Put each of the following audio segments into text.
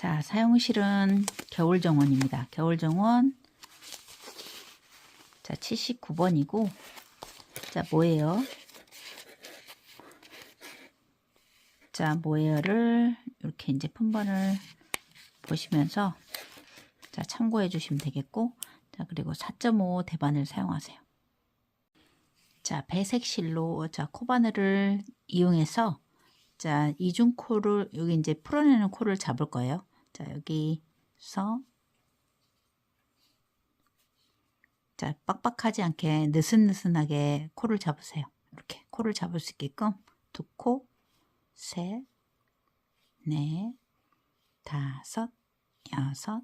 자, 사용실은 겨울정원입니다. 겨울정원. 자, 79번이고, 자, 뭐예요? 자, 모에어를 이렇게 이제 품번을 보시면서 자, 참고해 주시면 되겠고, 자, 그리고 4.5 대바늘 사용하세요. 자, 배색 실로 자, 코바늘을 이용해서 자, 이중코를 여기 이제 풀어내는 코를 잡을 거예요. 자, 여기서 자, 빡빡하지 않게 느슨느슨하게 코를 잡으세요. 이렇게 코를 잡을 수 있게끔 두 코, 셋, 넷, 다섯, 여섯,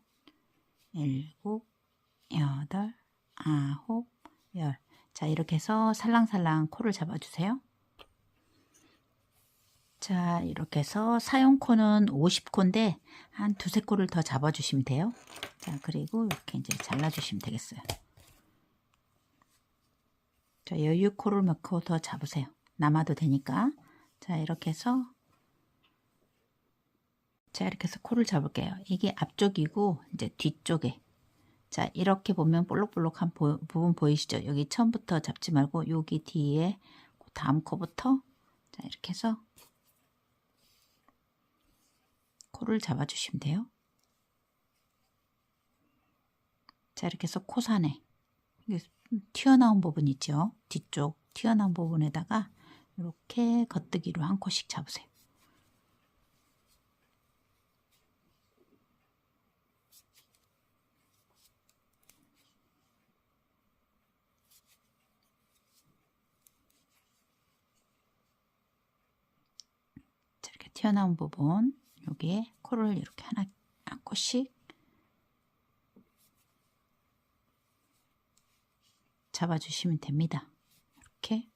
일곱, 여덟, 아홉, 열. 자, 이렇게 해서 살랑살랑 코를 잡아주세요. 자, 이렇게 해서 사용코는 50코인데 한 두세 코를 더 잡아주시면 돼요. 자, 그리고 이렇게 이제 잘라주시면 되겠어요. 자, 여유코를 몇 코 더 잡으세요. 남아도 되니까. 자, 이렇게 해서 자, 이렇게 해서 코를 잡을게요. 이게 앞쪽이고 이제 뒤쪽에 자, 이렇게 보면 볼록볼록한 부분 보이시죠? 여기 처음부터 잡지 말고 여기 뒤에 다음 코부터 자, 이렇게 해서 코를 잡아주시면 돼요. 자, 이렇게 해서 코산에 튀어나온 부분 있죠? 뒤쪽 튀어나온 부분에다가 이렇게 겉뜨기로 한 코씩 잡으세요. 자, 이렇게 튀어나온 부분 여기에 코를 이렇게 한 코씩 잡아주시면 됩니다. 이렇게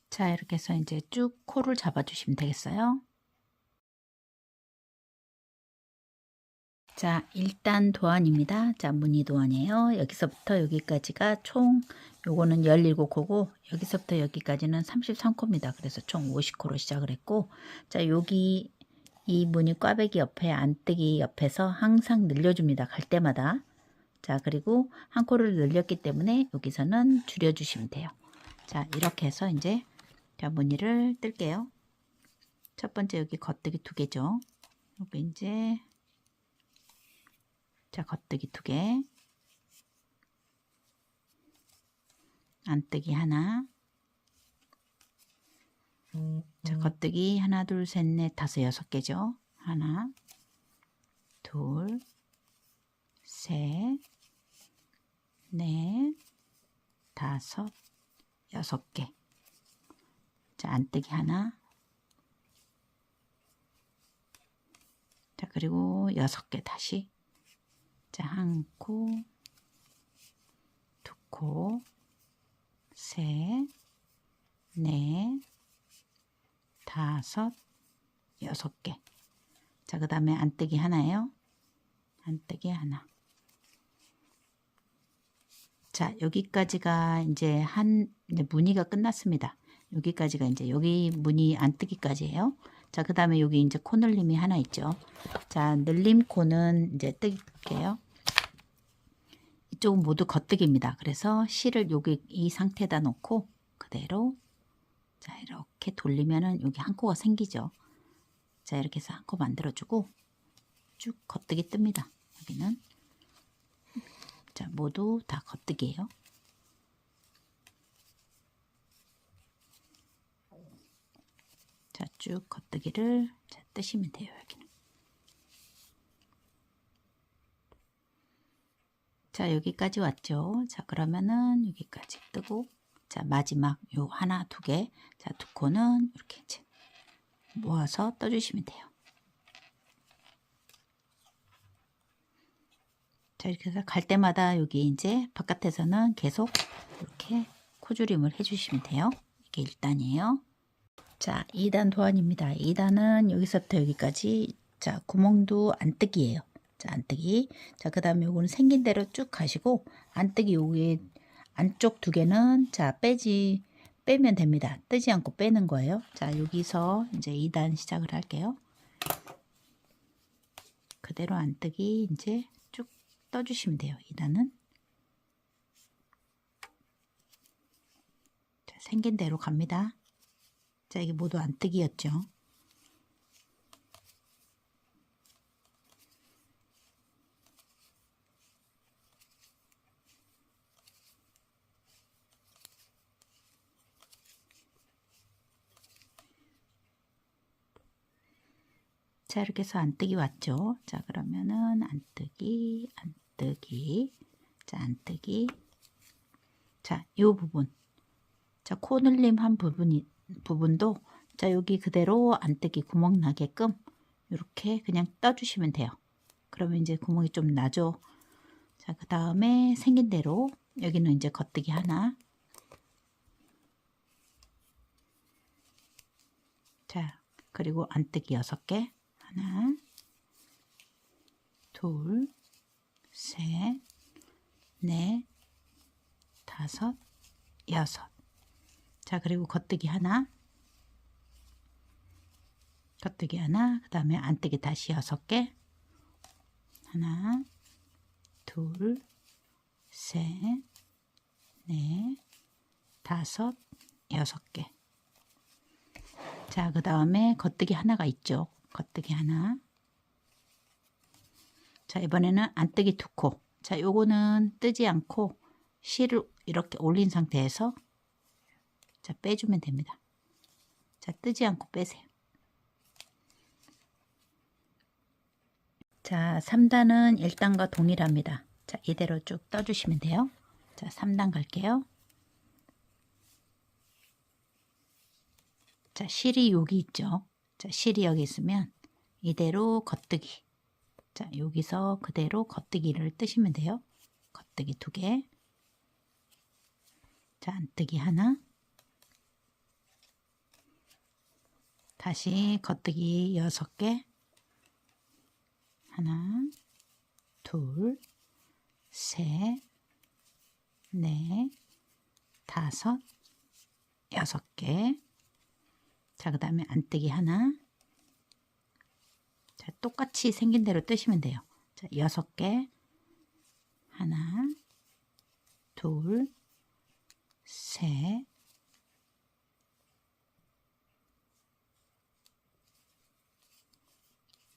자, 이렇게 해서 이제 쭉 코를 잡아주시면 되겠어요. 자, 일단 도안입니다. 자, 무늬 도안이에요. 여기서부터 여기까지가 총 요거는 17코고 여기서부터 여기까지는 33코입니다. 그래서 총 50코로 시작을 했고 자, 여기 이 무늬 꽈배기 옆에 안뜨기 옆에서 항상 늘려줍니다. 갈 때마다. 자, 그리고 한 코를 늘렸기 때문에 여기서는 줄여주시면 돼요. 자, 이렇게 해서 이제 자, 무늬를 뜰게요. 첫 번째 여기 겉뜨기 2개죠. 여기 이제 자, 겉뜨기 2개, 안뜨기 하나, 자, 겉뜨기 하나, 둘, 셋, 넷, 다섯, 6개죠. 하나, 둘, 셋, 넷, 다섯, 6개. 자, 안뜨기 하나, 자, 그리고 6개 다시. 자, 한 코, 두 코, 셋, 넷, 다섯, 6개. 자, 그 다음에 안뜨기 하나예요. 안뜨기 하나. 자, 여기까지가 이제 이제 무늬가 끝났습니다. 여기까지가 이제 여기 무늬 안뜨기까지예요. 자, 그 다음에 여기 이제 코 늘림이 하나 있죠. 자, 늘림 코는 이제 뜰게요. 이쪽은 모두 겉뜨기입니다. 그래서 실을 여기 이 상태에다 놓고 그대로 자, 이렇게 돌리면은 여기 한 코가 생기죠. 자, 이렇게 해서 한 코 만들어주고 쭉 겉뜨기 뜹니다. 여기는 자, 모두 다 겉뜨기예요. 자, 쭉 겉뜨기를 자, 뜨시면 돼요. 여기는. 자, 여기까지 왔죠. 자, 그러면은 여기까지 뜨고 자, 마지막 요 하나, 2개. 자, 2코는 이렇게 이제 모아서 떠주시면 돼요. 자, 이렇게 해서 갈 때마다 여기 이제 바깥에서는 계속 이렇게 코줄임을 해주시면 돼요. 이게 1단이에요. 자, 2단 도안입니다. 2단은 여기서부터 여기까지 자, 구멍도 안뜨기예요. 자, 안뜨기. 자, 그 다음에 요거는 생긴 대로 쭉 가시고 안뜨기 여기 안쪽 두 개는 자, 빼면 됩니다. 뜨지 않고 빼는 거예요. 자, 여기서 이제 2단 시작을 할게요. 그대로 안뜨기 이제 쭉 떠주시면 돼요. 2단은. 자, 생긴 대로 갑니다. 자, 이게 모두 안뜨기였죠. 자, 이렇게 해서 안뜨기 왔죠. 자, 그러면은 안뜨기, 안뜨기, 자, 안뜨기. 자, 요 부분. 자, 코 늘림 한 부분도 자, 여기 그대로 안뜨기 구멍 나게끔 이렇게 그냥 떠주시면 돼요. 그러면 이제 구멍이 좀 나죠. 자, 그 다음에 생긴 대로 여기는 이제 겉뜨기 하나. 자, 그리고 안뜨기 6개. 하나, 둘, 셋, 넷, 다섯, 여섯. 자, 그리고 겉뜨기 하나. 겉뜨기 하나. 그 다음에 안뜨기 다시 6개. 하나, 둘, 셋, 넷, 다섯, 6개. 자, 그 다음에 겉뜨기 하나가 있죠. 겉뜨기 하나. 자, 이번에는 안뜨기 2코. 자, 요거는 뜨지 않고 실을 이렇게 올린 상태에서 자, 빼주면 됩니다. 자, 뜨지 않고 빼세요. 자, 3단은 1단과 동일합니다. 자, 이대로 쭉 떠주시면 돼요. 자, 3단 갈게요. 자, 실이 여기 있죠. 자, 실이 여기 있으면 이대로 겉뜨기. 자, 여기서 그대로 겉뜨기를 뜨시면 돼요. 겉뜨기 2개. 자, 안뜨기 하나. 다시 겉뜨기 6개. 하나, 둘, 셋, 넷, 다섯, 6개. 자, 그 다음에 안뜨기 하나. 자, 똑같이 생긴 대로 뜨시면 돼요. 자, 6개. 하나, 둘, 셋,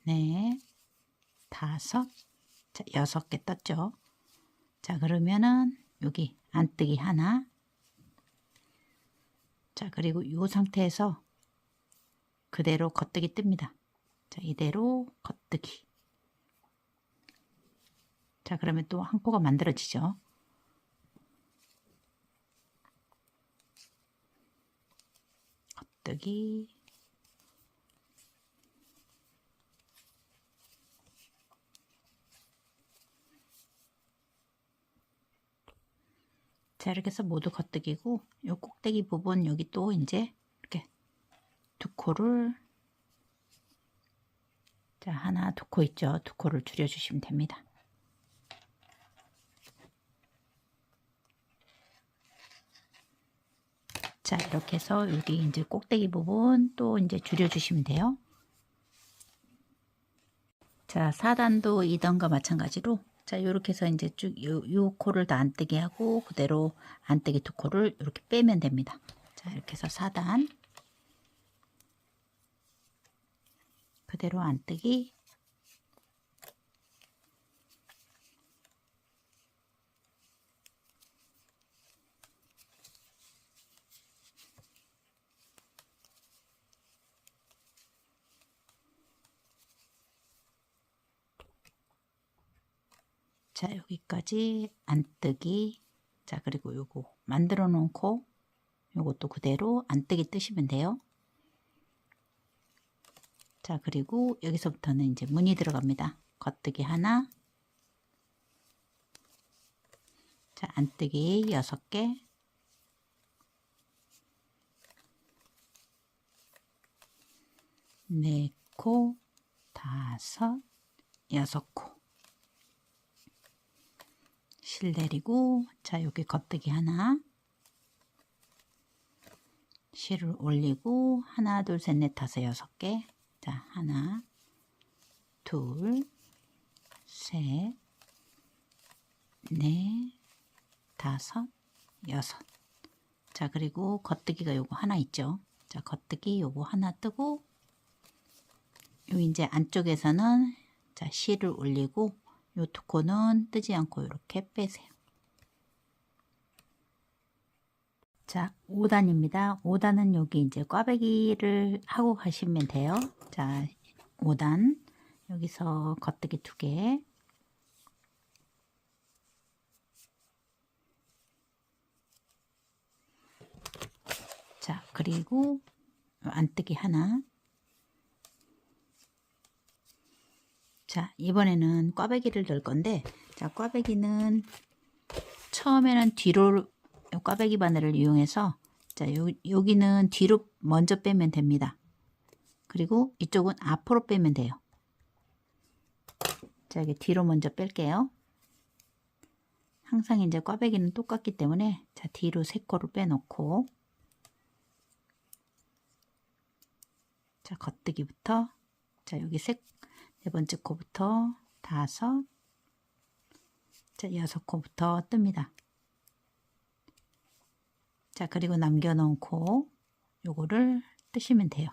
넷, 다섯, 자, 6개 떴죠. 자, 그러면은 여기 안뜨기 하나. 자, 그리고 이 상태에서 그대로 겉뜨기 뜹니다. 자, 이대로 겉뜨기. 자, 그러면 또 한 코가 만들어지죠. 겉뜨기. 자, 이렇게 해서 모두 겉뜨기고 요 꼭대기 부분 여기 또 이제 이렇게 2코를 자, 하나 2코 있죠. 2코를 줄여주시면 됩니다. 자, 이렇게 해서 여기 이제 꼭대기 부분 또 이제 줄여주시면 돼요. 자, 4단도 2단과 마찬가지로 자, 이렇게 해서 이제 쭉 요 코를 다 안뜨게 하고 그대로 안뜨기 2코를 이렇게 빼면 됩니다. 자, 이렇게 해서 4단 그대로 안뜨기. 자, 여기까지 안뜨기. 자, 그리고 요거 만들어 놓은 코 요것도 그대로 안뜨기 뜨시면 돼요. 자, 그리고 여기서부터는 이제 무늬 들어갑니다. 겉뜨기 하나. 자, 안뜨기 6개. 4코, 5, 6코. 실 내리고, 자, 여기 겉뜨기 하나. 실을 올리고, 하나, 둘, 셋, 넷, 다섯, 6개. 자, 하나, 둘, 셋, 넷, 다섯, 6. 자, 그리고 겉뜨기가 요거 하나 있죠. 자, 겉뜨기 요거 하나 뜨고, 여기 이제 안쪽에서는 자, 실을 올리고, 요 두 코는 뜨지 않고 이렇게 빼세요. 자, 5단입니다. 5단은 여기 이제 꽈배기를 하고 가시면 돼요. 자, 5단. 여기서 겉뜨기 2개. 자, 그리고 안뜨기 하나. 자, 이번에는 꽈배기를 넣을 건데, 자, 꽈배기는 처음에는 뒤로 꽈배기 바늘을 이용해서, 자, 여기는 뒤로 먼저 빼면 됩니다. 그리고 이쪽은 앞으로 빼면 돼요. 자, 여기 뒤로 먼저 뺄게요. 항상 이제 꽈배기는 똑같기 때문에, 자, 뒤로 3코를 빼놓고, 자, 겉뜨기부터, 자, 여기 네 번째 코부터 5, 자, 6코부터 뜹니다. 자, 그리고 남겨놓은 코, 요거를 뜨시면 돼요.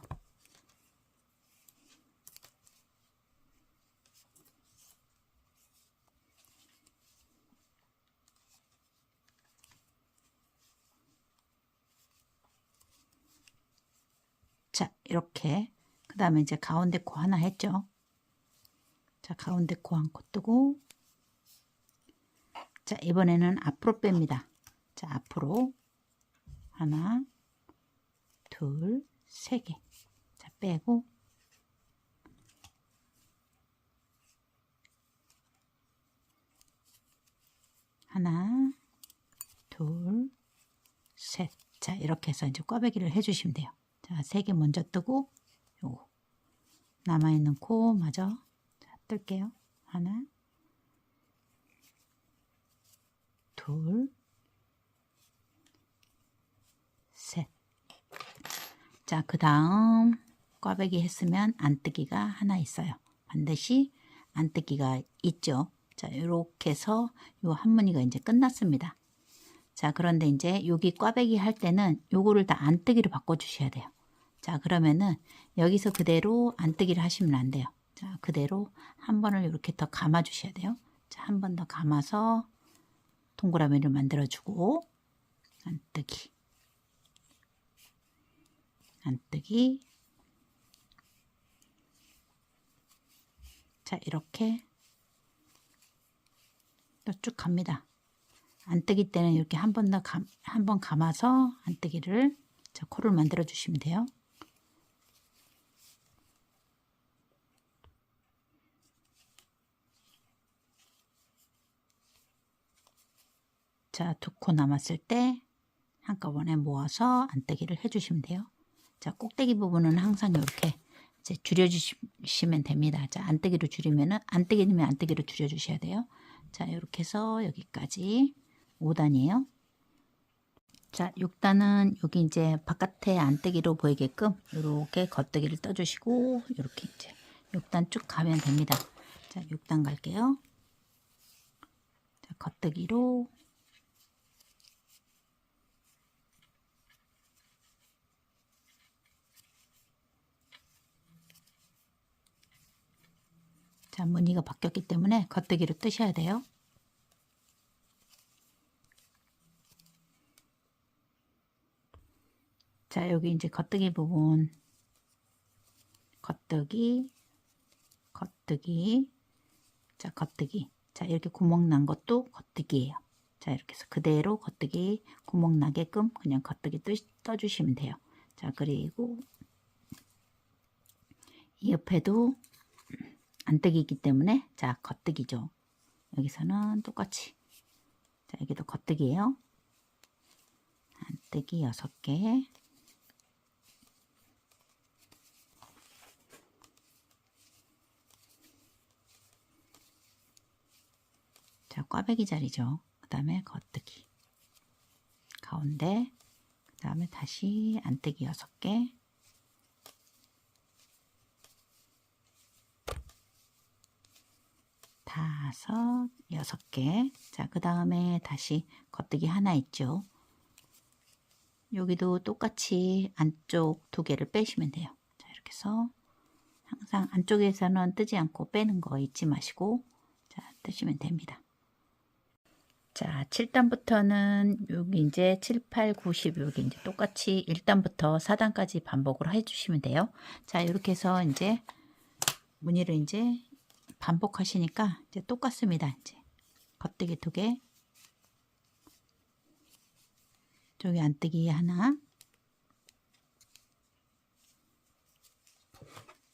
자, 이렇게. 그 다음에 이제 가운데 코 하나 했죠. 자, 가운데 코 한 코 뜨고, 자, 이번에는 앞으로 뺍니다. 자, 앞으로 하나, 둘, 3개. 자, 빼고, 하나, 둘, 셋. 자, 이렇게 해서 이제 꽈배기를 해주시면 돼요. 자, 3개 먼저 뜨고, 요거 남아있는 코 마저 자, 뜰게요. 하나, 둘, 셋. 자, 그 다음 꽈배기 했으면 안뜨기가 하나 있어요. 반드시 안뜨기가 있죠. 자, 이렇게 해서 요 한무늬가 이제 끝났습니다. 자, 그런데 이제 여기 꽈배기 할 때는 요거를 다 안뜨기로 바꿔 주셔야 돼요. 자, 그러면은 여기서 그대로 안뜨기를 하시면 안 돼요. 자, 그대로 한 번을 이렇게 더 감아 주셔야 돼요. 자, 한 번 더 감아서 동그라미를 만들어 주고, 안뜨기, 안뜨기. 자, 이렇게 또 쭉 갑니다. 안뜨기 때는 이렇게 한 번 더 한 번 감아서 안뜨기를, 자, 코를 만들어 주시면 돼요. 자, 2코 남았을 때 한꺼번에 모아서 안뜨기를 해주시면 돼요. 자, 꼭대기 부분은 항상 이렇게 이제 줄여주시면 됩니다. 자, 안뜨기로 줄이면은, 안뜨기면 안뜨기로 줄여주셔야 돼요. 자, 이렇게 해서 여기까지 5단이에요. 자, 6단은 여기 이제 바깥에 안뜨기로 보이게끔 이렇게 겉뜨기를 떠주시고, 이렇게 이제 6단 쭉 가면 됩니다. 자, 6단 갈게요. 자, 겉뜨기로, 자, 무늬가 바뀌었기 때문에 겉뜨기로 뜨셔야 돼요. 자, 여기 이제 겉뜨기 부분, 겉뜨기, 겉뜨기, 자, 겉뜨기. 자, 이렇게 구멍 난 것도 겉뜨기예요. 자, 이렇게 해서 그대로 겉뜨기 구멍 나게끔 그냥 겉뜨기 떠주시면 돼요. 자, 그리고 이 옆에도 안뜨기이기 때문에, 자, 겉뜨기죠. 여기서는 똑같이. 자, 여기도 겉뜨기예요. 안뜨기 6개. 꽈배기 자리죠. 그 다음에 겉뜨기 가운데, 그 다음에 다시 안뜨기 6개, 다섯, 6개. 자, 그 다음에 다시 겉뜨기 하나 있죠. 여기도 똑같이 안쪽 2개를 빼시면 돼요. 자, 이렇게 해서 항상 안쪽에서는 뜨지 않고 빼는 거 잊지 마시고, 자, 뜨시면 됩니다. 자, 7단부터는 여기 이제 7, 8, 9, 10 여기 이제 똑같이 1단부터 4단까지 반복을 해주시면 돼요. 자, 이렇게 해서 이제 무늬를 이제 반복하시니까 이제 똑같습니다. 이제 겉뜨기 2개, 저기 안뜨기 하나,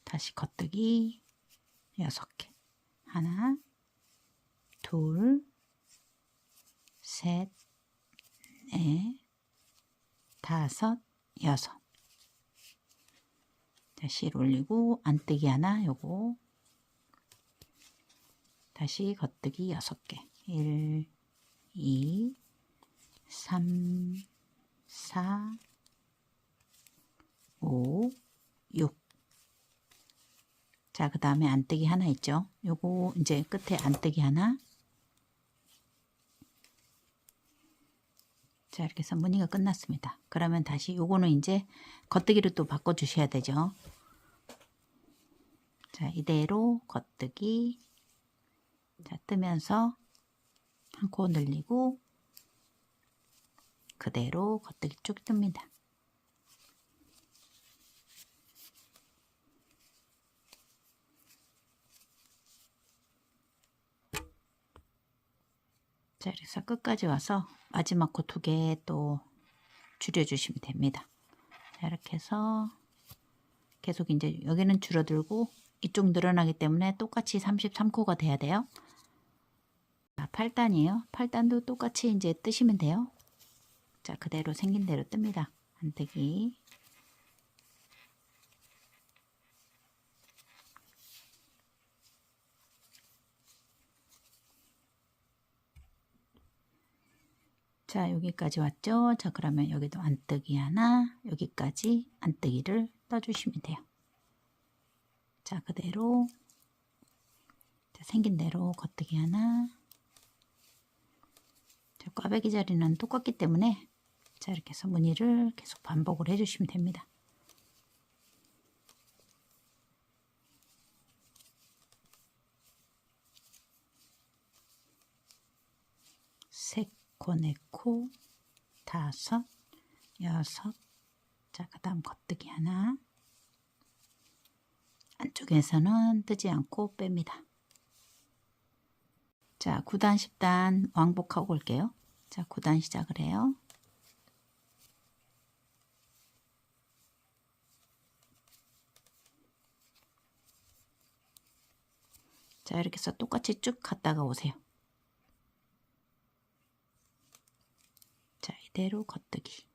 다시 겉뜨기 6개, 하나, 둘, 셋, 넷, 다섯, 여섯. 다시 올리고 안뜨기 하나, 요거 다시 겉뜨기 6개, 1, 2, 3, 4, 5, 6. 자, 그 다음에 안뜨기 하나 있죠. 요거 이제 끝에 안뜨기 하나. 자, 이렇게 해서 무늬가 끝났습니다. 그러면 다시 요거는 이제 겉뜨기로 또 바꿔 주셔야 되죠. 자, 이대로 겉뜨기. 자, 뜨면서 한 코 늘리고 그대로 겉뜨기 쭉 뜹니다. 자, 그래서 끝까지 와서 마지막 코 2개 또 줄여주시면 됩니다. 자, 이렇게 해서 계속 이제 여기는 줄어들고 이쪽 늘어나기 때문에 똑같이 33코가 돼야 돼요. 자, 8단이에요. 8단도 똑같이 이제 뜨시면 돼요. 자, 그대로 생긴 대로 뜹니다. 안뜨기. 자, 여기까지 왔죠? 자, 그러면 여기도 안뜨기 하나, 여기까지 안뜨기를 떠주시면 돼요. 자, 그대로 자, 생긴 대로 겉뜨기 하나. 자, 꽈배기 자리는 똑같기 때문에 자, 이렇게 해서 무늬를 계속 반복을 해주시면 됩니다. 세 코, 4코, 5, 6. 자, 그 다음 겉뜨기 하나. 안쪽에서는 뜨지 않고 뺍니다. 자, 9단, 10단 왕복하고 올게요. 자, 9단 시작을 해요. 자, 이렇게 해서 똑같이 쭉 갔다가 오세요. 자, 이대로 겉뜨기.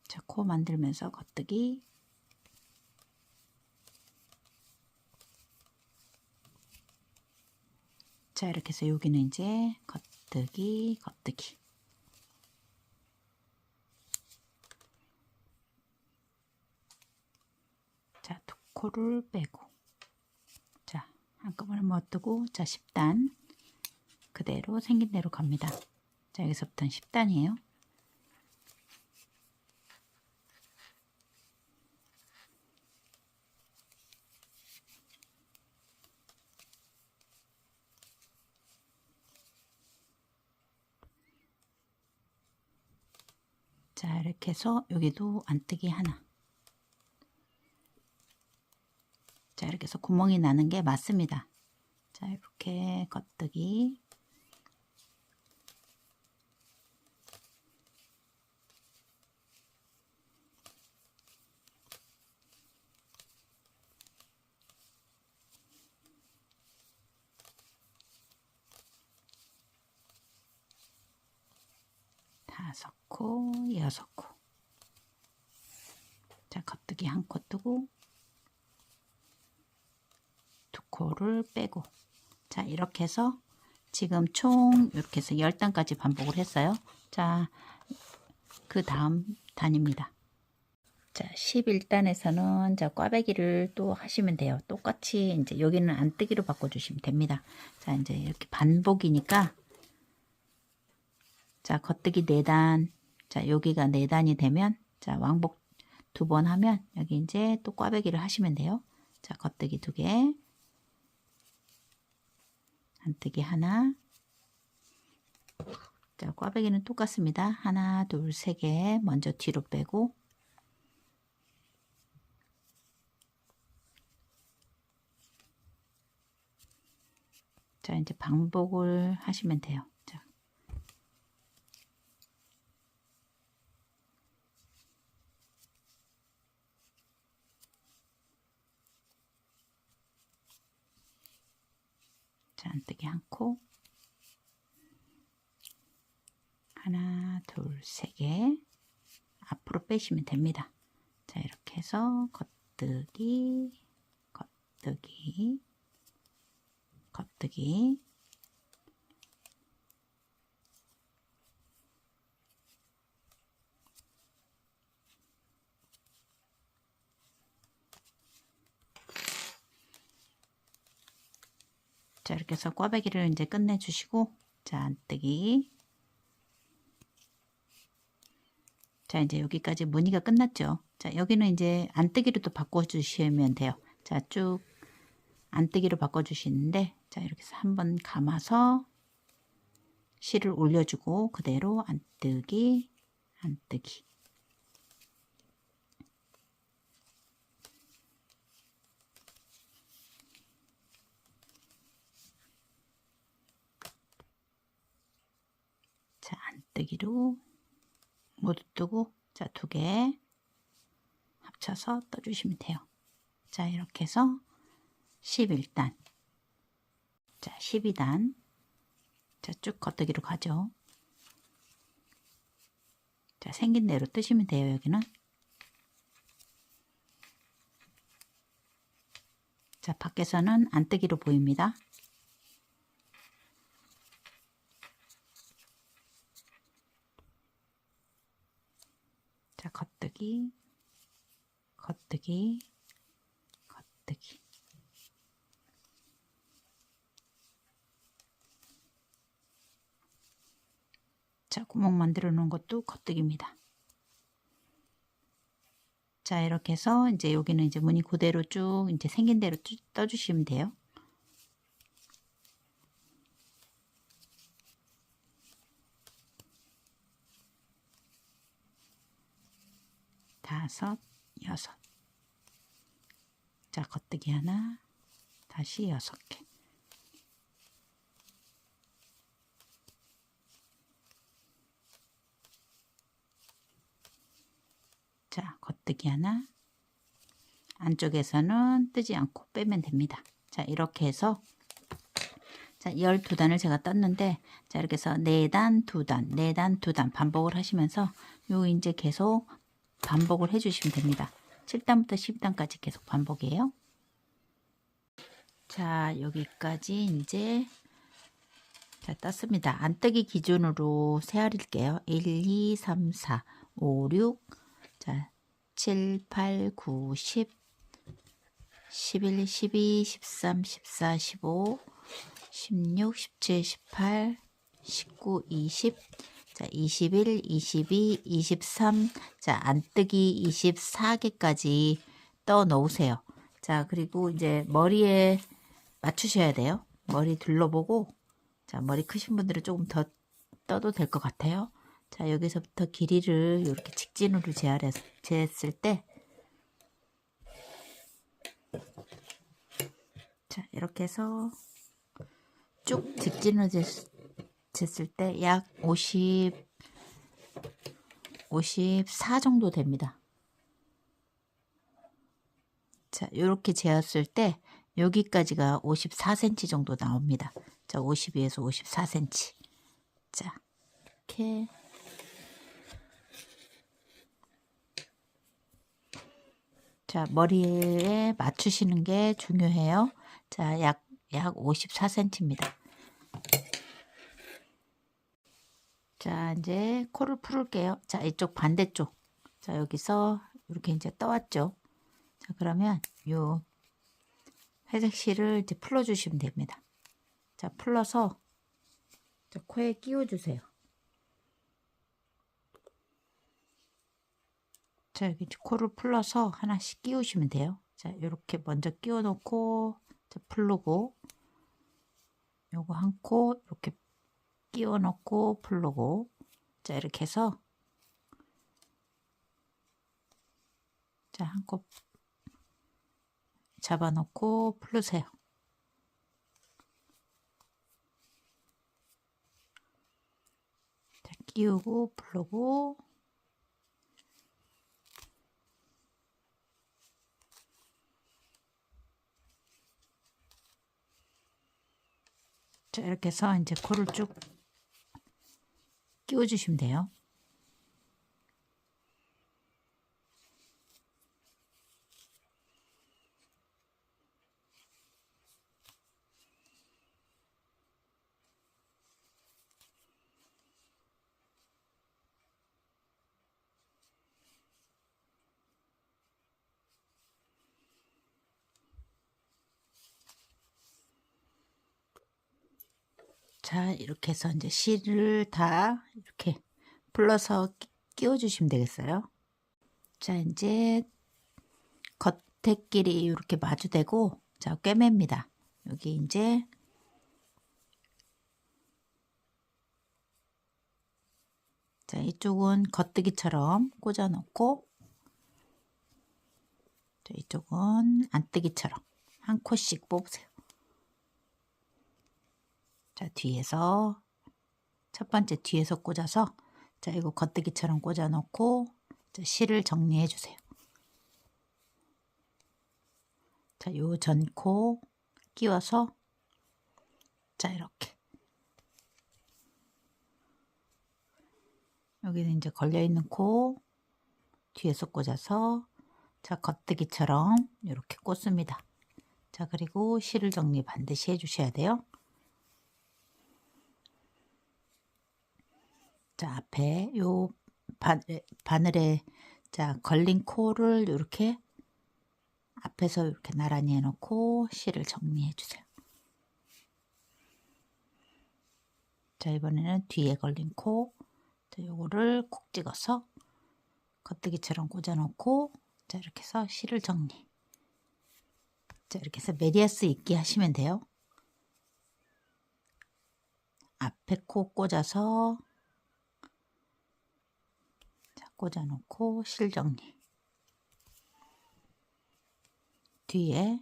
자, 코 만들면서 겉뜨기. 자, 이렇게 해서 여기는 이제 겉뜨기, 겉뜨기. 자, 2코를 빼고. 자, 한꺼번에 못 뜨고. 자, 10단. 그대로 생긴 대로 갑니다. 자, 여기서부터는 10단이에요. 자, 이렇게 해서 여기도 안뜨기 하나. 자, 이렇게 해서 구멍이 나는 게 맞습니다. 자, 이렇게 겉뜨기. 다섯 코, 6코. 자, 겉뜨기 한 코 뜨고 2코를 빼고. 자, 이렇게 해서 지금 총 이렇게 해서 10단까지 반복을 했어요. 자, 그 다음 단입니다. 자, 11단에서는 자, 꽈배기를 또 하시면 돼요. 똑같이 이제 여기는 안뜨기로 바꿔주시면 됩니다. 자, 이제 이렇게 반복이니까 자, 겉뜨기 4단. 자, 여기가 4단이 되면 자, 왕복 2번 하면 여기 이제 또 꽈배기를 하시면 돼요. 자, 겉뜨기 2개. 안뜨기 하나. 자, 꽈배기는 똑같습니다. 하나, 둘, 3개. 먼저 뒤로 빼고 자, 이제 반복을 하시면 돼요. 자. 자, 안뜨기 한 코. 하나, 둘, 3개. 앞으로 빼시면 됩니다. 자, 이렇게 해서 겉뜨기, 겉뜨기, 겉뜨기. 자, 이렇게 해서 꽈배기를 이제 끝내주시고, 자, 안뜨기. 자, 이제 여기까지 무늬가 끝났죠. 자, 여기는 이제 안뜨기로 또 바꿔주시면 돼요. 자, 쭉 안뜨기로 바꿔주시는데, 자, 이렇게 해서 한번 감아서 실을 올려주고, 그대로 안뜨기, 안뜨기. 자, 안뜨기로 모두 뜨고, 자, 2개 합쳐서 떠주시면 돼요. 자, 이렇게 해서 11단. 자, 12단. 자, 쭉 겉뜨기로 가죠. 자, 생긴 대로 뜨시면 돼요, 여기는. 자, 밖에서는 안뜨기로 보입니다. 자, 겉뜨기, 겉뜨기, 겉뜨기. 자, 구멍 만들어 놓은 것도 겉뜨기입니다. 자, 이렇게 해서 이제 여기는 이제 무늬 그대로 쭉 이제 생긴 대로 쭉 떠주시면 돼요. 다섯, 여섯. 자, 겉뜨기 하나, 다시 6개. 자, 겉뜨기 하나. 안쪽에서는 뜨지 않고 빼면 됩니다. 자, 이렇게 해서 자, 12단을 제가 떴는데, 자, 이렇게 해서 4단, 2단, 4단, 2단 반복을 하시면서 요 이제 계속 반복을 해주시면 됩니다. 7단부터 10단까지 계속 반복이에요. 자, 여기까지 이제 자, 떴습니다. 안뜨기 기준으로 세알릴게요. 1, 2, 3, 4, 5, 6, 자, 7, 8, 9, 10, 11, 12, 13, 14, 15, 16, 17, 18, 19, 20, 자, 21, 22, 23, 자, 안뜨기 24개까지 떠 놓으세요. 자, 그리고 이제 머리에 맞추셔야 돼요. 머리 둘러보고, 자, 머리 크신 분들은 조금 더 떠도 될 것 같아요. 자, 여기서부터 길이를 이렇게 직진으로 재했을 때, 자, 이렇게 해서 쭉 직진으로 쟀을 때 약 54 정도 됩니다. 자, 이렇게 재었을 때 여기까지가 54cm 정도 나옵니다. 자, 52에서 54cm. 자, 이렇게 자, 머리에 맞추시는 게 중요해요. 자, 약 54cm입니다. 자, 이제 코를 풀을게요. 자, 이쪽 반대쪽. 자, 여기서 이렇게 이제 떠왔죠. 자, 그러면 요 회색 실을 이제 풀어주시면 됩니다. 자, 풀러서 자, 코에 끼워주세요. 자, 여기 코를 풀러서 하나씩 끼우시면 돼요. 자, 이렇게 먼저 끼워 놓고 자, 풀르고 요거 한 코 이렇게 끼워 넣고 풀르고 자, 이렇게 해서 자, 한 코 잡아 놓고 풀르세요. 자, 끼우고 풀르고 자, 이렇게 해서 이제 코를 쭉 끼워 주시면 돼요. 자, 이렇게 해서 이제 실을 다 이렇게 풀러서 끼워 주시면 되겠어요. 자, 이제 겉에끼리 이렇게 마주대고 자, 꿰맵니다. 여기 이제 자, 이쪽은 겉뜨기처럼 꽂아 놓고 자, 이쪽은 안뜨기처럼 한 코씩 뽑으세요. 자, 뒤에서 첫 번째 뒤에서 꽂아서 자, 이거 겉뜨기처럼 꽂아 놓고 자, 실을 정리해 주세요. 자, 요 전코 끼워서 자, 이렇게 여기는 이제 걸려 있는 코 뒤에서 꽂아서 자, 겉뜨기처럼 이렇게 꽂습니다. 자, 그리고 실을 정리 반드시 해 주셔야 돼요. 자, 앞에 요 바늘에 자, 걸린 코를 이렇게 앞에서 이렇게 나란히 해놓고 실을 정리해 주세요. 자, 이번에는 뒤에 걸린 코, 자, 요거를 콕 찍어서 겉뜨기처럼 꽂아 놓고 자, 이렇게 해서 실을 정리. 자, 이렇게 해서 메리아스 있게 하시면 돼요. 앞에 코 꽂아서 자, 꽂아 놓고 실 정리. 뒤에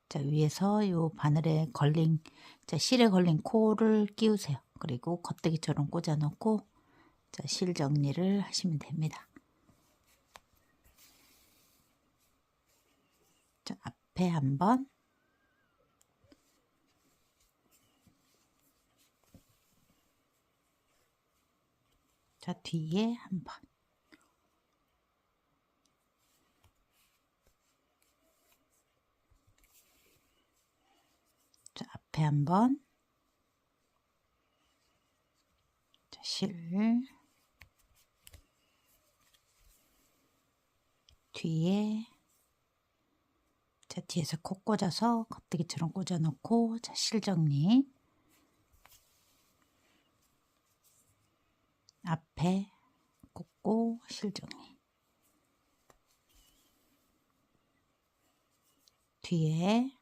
자, 위에서 요 바늘에 걸린 자, 실에 걸린 코를 끼우세요. 그리고 겉뜨기처럼 꽂아 놓고 자, 실 정리를 하시면 됩니다. 자, 앞에 한번 자, 뒤에 한번 자, 앞에 한번 자, 실 뒤에 자, 뒤에서 코 꽂아서 겉뜨기처럼 꽂아 놓고 자, 실 정리. 앞에 꽂고 실 정리. 뒤에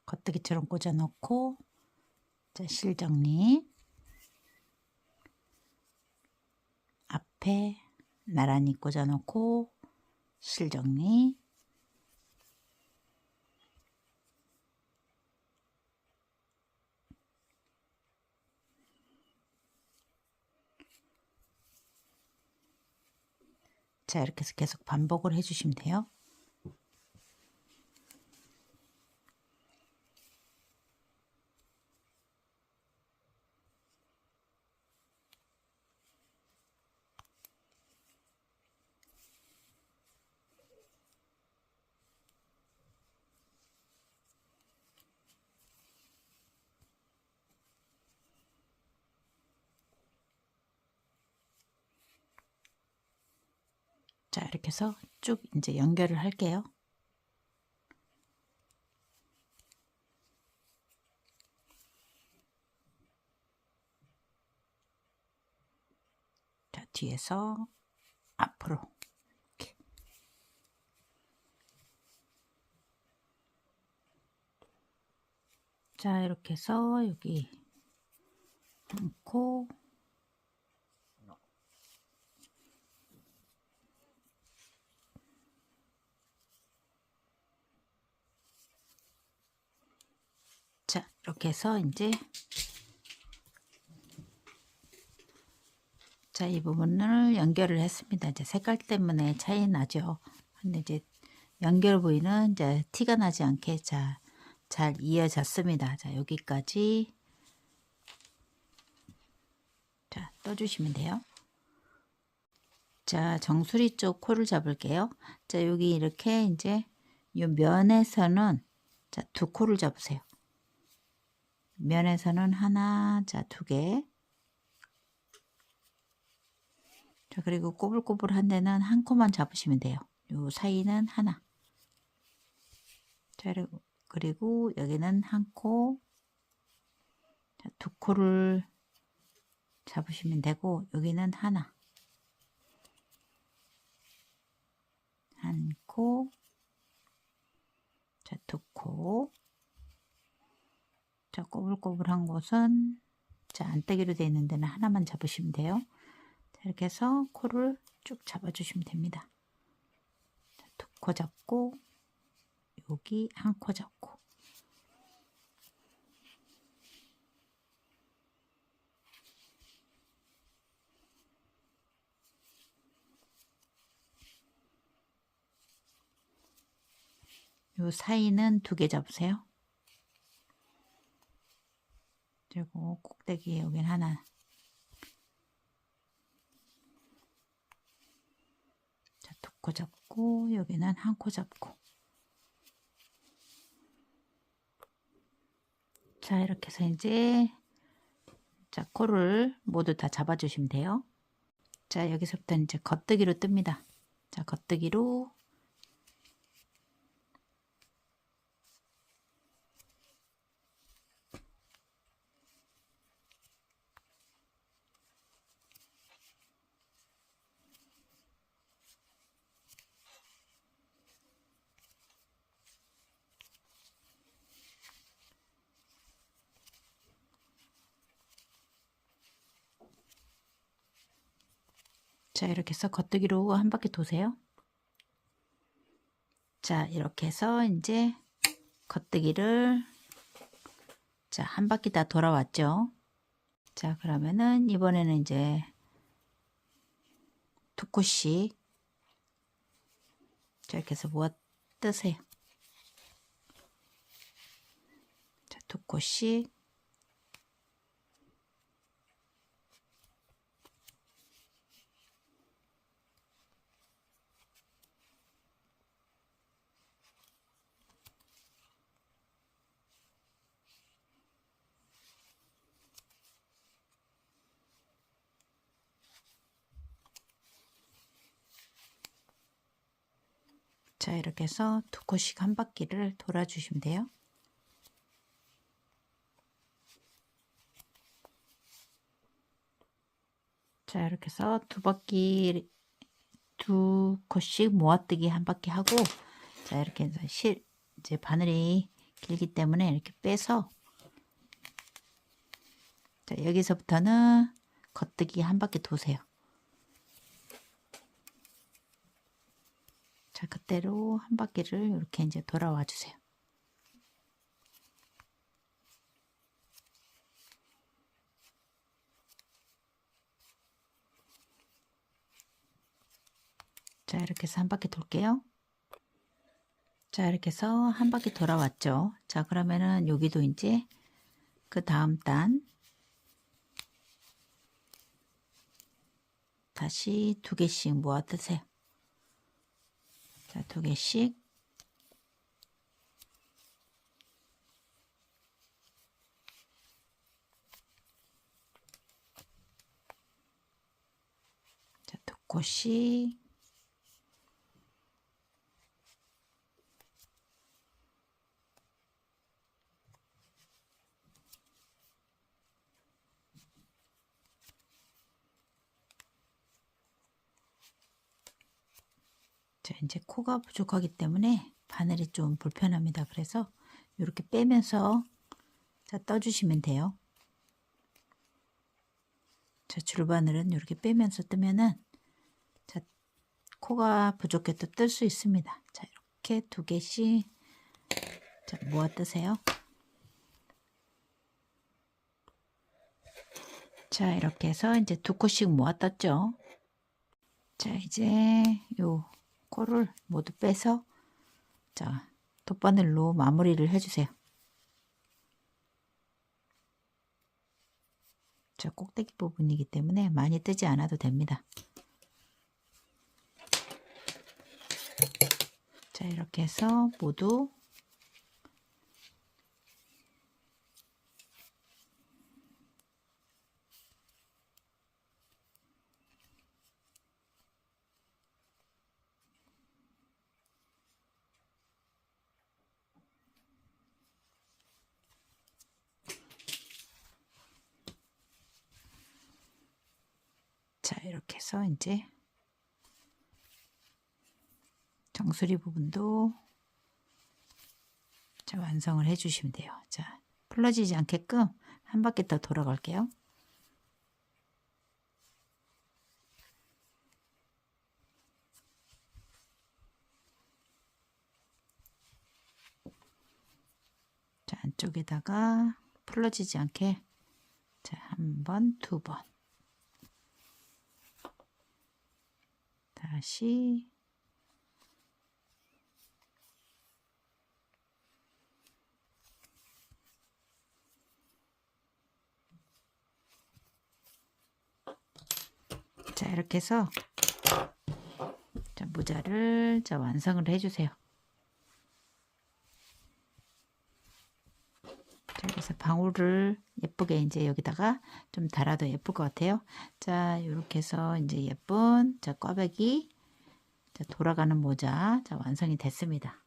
겉뜨기처럼 꽂아 놓고 자, 실 정리. 앞에 나란히 꽂아 놓고 실 정리. 자, 이렇게 해서 계속 반복을 해 주시면 돼요. 자, 이렇게 해서 쭉 이제 연결을 할게요. 자, 뒤에서 앞으로 이렇게. 자, 이렇게 해서 여기 한 코, 자, 이렇게 해서 이제 자, 이 부분을 연결을 했습니다. 이제 색깔 때문에 차이 나죠. 근데 이제 연결 부위는 이제 티가 나지 않게 잘 이어졌습니다. 자, 여기까지 자, 떠주시면 돼요. 자, 정수리 쪽 코를 잡을게요. 자, 여기 이렇게 이제 이 면에서는 자, 두 코를 잡으세요. 면에서는 하나, 자, 두 개. 자, 그리고 꼬불꼬불한 데는 한 코만 잡으시면 돼요. 요 사이는 하나. 자, 그리고 여기는 한 코, 자, 두 코를 잡으시면 되고, 여기는 하나. 한 코, 자, 두 코. 자, 꼬불꼬불한 곳은 자, 안떼기로 되어 있는 데는 하나만 잡으시면 돼요. 자, 이렇게 해서 코를 쭉 잡아주시면 됩니다. 두 코 잡고, 여기 한 코 잡고. 요 사이는 두 개 잡으세요. 그리고 꼭대기 여긴 하나. 자, 두 코 잡고, 여기는 한 코 잡고. 자, 이렇게 해서 이제 자, 코를 모두 다 잡아주시면 돼요. 자, 여기서부터 이제 겉뜨기로 뜹니다. 자, 겉뜨기로 자, 이렇게 해서 겉뜨기로 한 바퀴 도세요. 자, 이렇게 해서 이제 겉뜨기를 자, 한 바퀴 다 돌아왔죠. 자, 그러면은 이번에는 이제 두 코씩 자, 이렇게 해서 모아 뜨세요. 자, 두 코씩 자, 이렇게 해서 두 코씩 한 바퀴를 돌아주시면 돼요. 자, 이렇게 해서 두 코씩 모아뜨기 한 바퀴 하고, 자, 이렇게 해서 이제 바늘이 길기 때문에 이렇게 빼서, 자, 여기서부터는 겉뜨기 한 바퀴 도세요. 자, 그대로 한 바퀴를 이렇게 이제 돌아와 주세요. 자, 이렇게 해서 한 바퀴 돌게요. 자, 이렇게 해서 한 바퀴 돌아왔죠. 자, 그러면은 여기도 이제 그 다음 단 다시 두 개씩 모아 뜨세요. 자, 두 개씩 자, 두 코씩 자, 이제 코가 부족하기 때문에 바늘이 좀 불편합니다. 그래서 이렇게 빼면서 자, 떠주시면 돼요. 자, 줄바늘은 이렇게 빼면서 뜨면은 자, 코가 부족해도 뜰 수 있습니다. 자, 이렇게 2개씩 자, 모아 뜨세요. 자, 이렇게 해서 이제 2코씩 모아 떴죠. 자, 이제 요 코를 모두 빼서 자, 돗바늘로 마무리를 해주세요. 자, 꼭대기 부분이기 때문에 많이 뜨지 않아도 됩니다. 자, 이렇게 해서 모두 자, 이렇게 해서 이제 정수리 부분도 자, 완성을 해 주시면 돼요. 자, 풀러지지 않게끔 한 바퀴 더 돌아갈게요. 자, 안쪽에다가 풀러지지 않게 자, 1번, 2번 다시 자, 이렇게 해서 자, 모자를 자, 완성을 해주세요. 자, 그래서 방울을 예쁘게 이제 여기다가 좀 달아도 예쁠 것 같아요. 자, 이렇게 해서 이제 예쁜 자, 꽈배기 자, 돌아가는 모자 자, 완성이 됐습니다.